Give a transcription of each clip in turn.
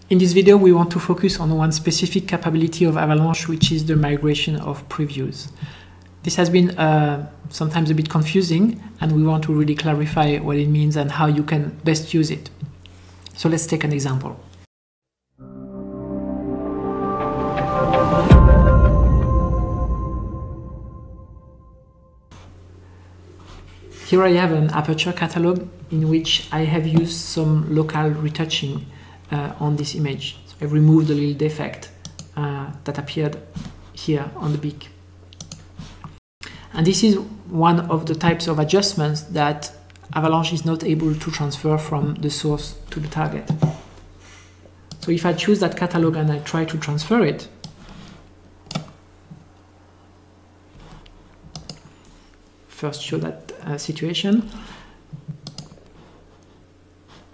In this video, we want to focus on one specific capability of Avalanche, which is the migration of previews. This has been sometimes a bit confusing, and we want to really clarify what it means and how you can best use it. So let's take an example. Here I have an Aperture catalog in which I have used some local retouching on this image. So I removed the little defect that appeared here on the beak. And this is one of the types of adjustments that Avalanche is not able to transfer from the source to the target. So if I choose that catalog and I try to transfer it, first show that situation,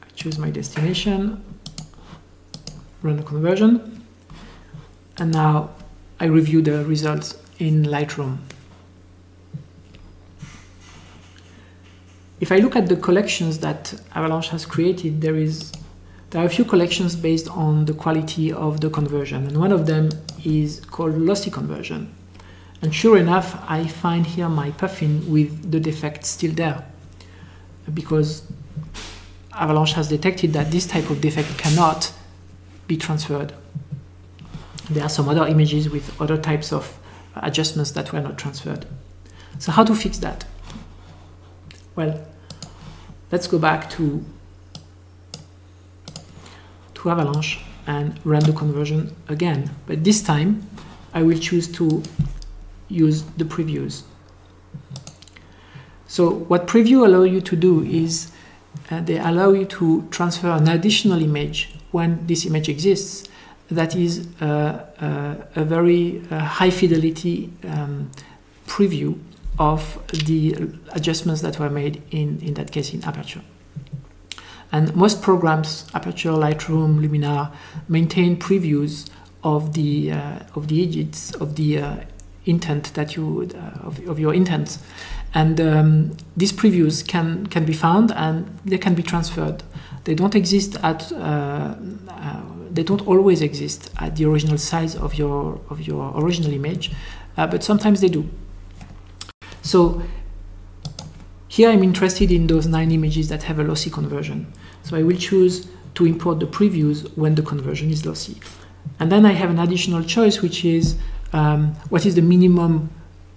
I choose my destination, run the conversion, and now I review the results in Lightroom. If I look at the collections that Avalanche has created, there are a few collections based on the quality of the conversion, and one of them is called lossy conversion. And sure enough, I find here my puffin with the defect still there, because Avalanche has detected that this type of defect cannot be transferred. There are some other images with other types of adjustments that were not transferred. So how to fix that? Well, let's go back to Avalanche and run the conversion again. But this time, I will choose to use the previews. So what preview allow you to do is they allow you to transfer an additional image when this image exists that is a very high fidelity preview of the adjustments that were made in that case in Aperture. And most programs, Aperture, Lightroom, Luminar, maintain previews of the edits, of the intent that you of your intents, and these previews can be found and they can be transferred. They don't exist at they don't always exist at the original size of your original image, but sometimes they do. So here I'm interested in those 9 images that have a lossy conversion. So I will choose to import the previews when the conversion is lossy. And then I have an additional choice, which is what is the minimum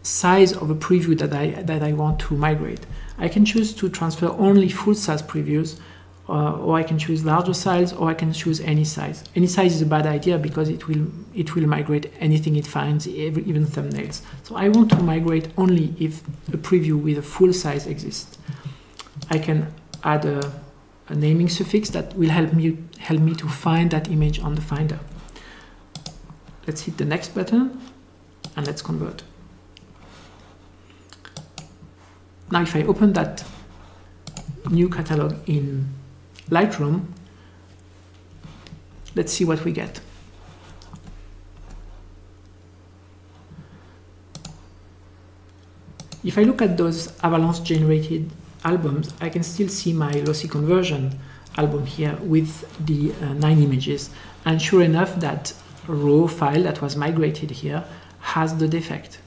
size of a preview that I want to migrate. I can choose to transfer only full-size previews, or I can choose larger size, or I can choose any size. Any size is a bad idea because it will migrate anything it finds, even thumbnails. So I want to migrate only if a preview with a full size exists. I can add a naming suffix that will help me to find that image on the Finder. Let's hit the next button and let's convert. Now if I open that new catalog in Lightroom, let's see what we get. If I look at those Avalanche generated albums, I can still see my lossy conversion album here with the 9 images. And sure enough, that raw file that was migrated here has the defect.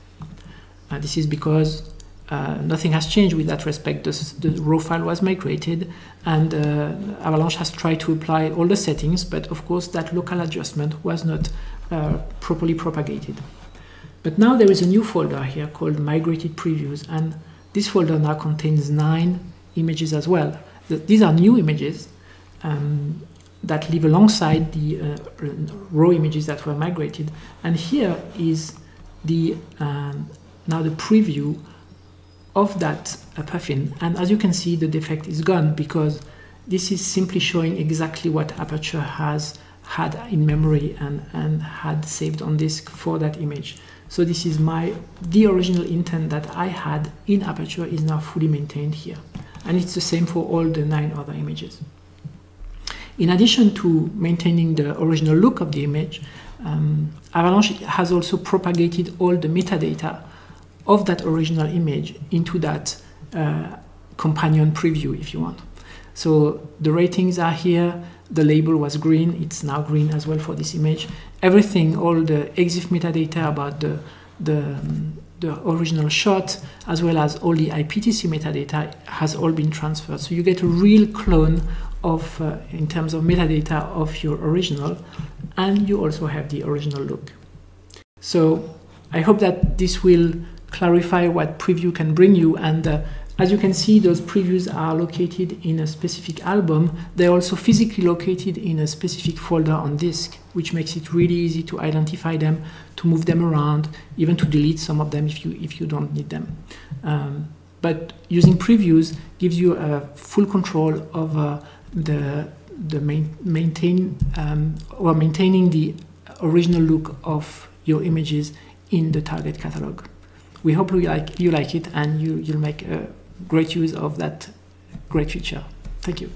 This is because nothing has changed with that respect. The raw file was migrated, and Avalanche has tried to apply all the settings, but of course that local adjustment was not properly propagated. But now there is a new folder here called Migrated Previews, and this folder now contains 9 images as well. These are new images that live alongside the raw images that were migrated, and here is the now the preview of that puffin, and as you can see, the defect is gone because this is simply showing exactly what Aperture has had in memory and had saved on disk for that image. So this is the original intent that I had in Aperture is now fully maintained here, and it's the same for all the 9 other images. In addition to maintaining the original look of the image, Avalanche has also propagated all the metadata of that original image into that companion preview, if you want. So the ratings are here. The label was green. It's now green as well for this image. Everything, all the EXIF metadata about the original shot, as well as all the IPTC metadata, has all been transferred. So you get a real clone of, in terms of metadata, of your original, and you also have the original look. So I hope that this will clarify what preview can bring you. And as you can see, those previews are located in a specific album. They're also physically located in a specific folder on disk, which makes it really easy to identify them, to move them around, even to delete some of them if you don't need them. But using previews gives you full control of maintaining the original look of your images in the target catalog. We hope you like it, and you'll make great use of that great feature. Thank you.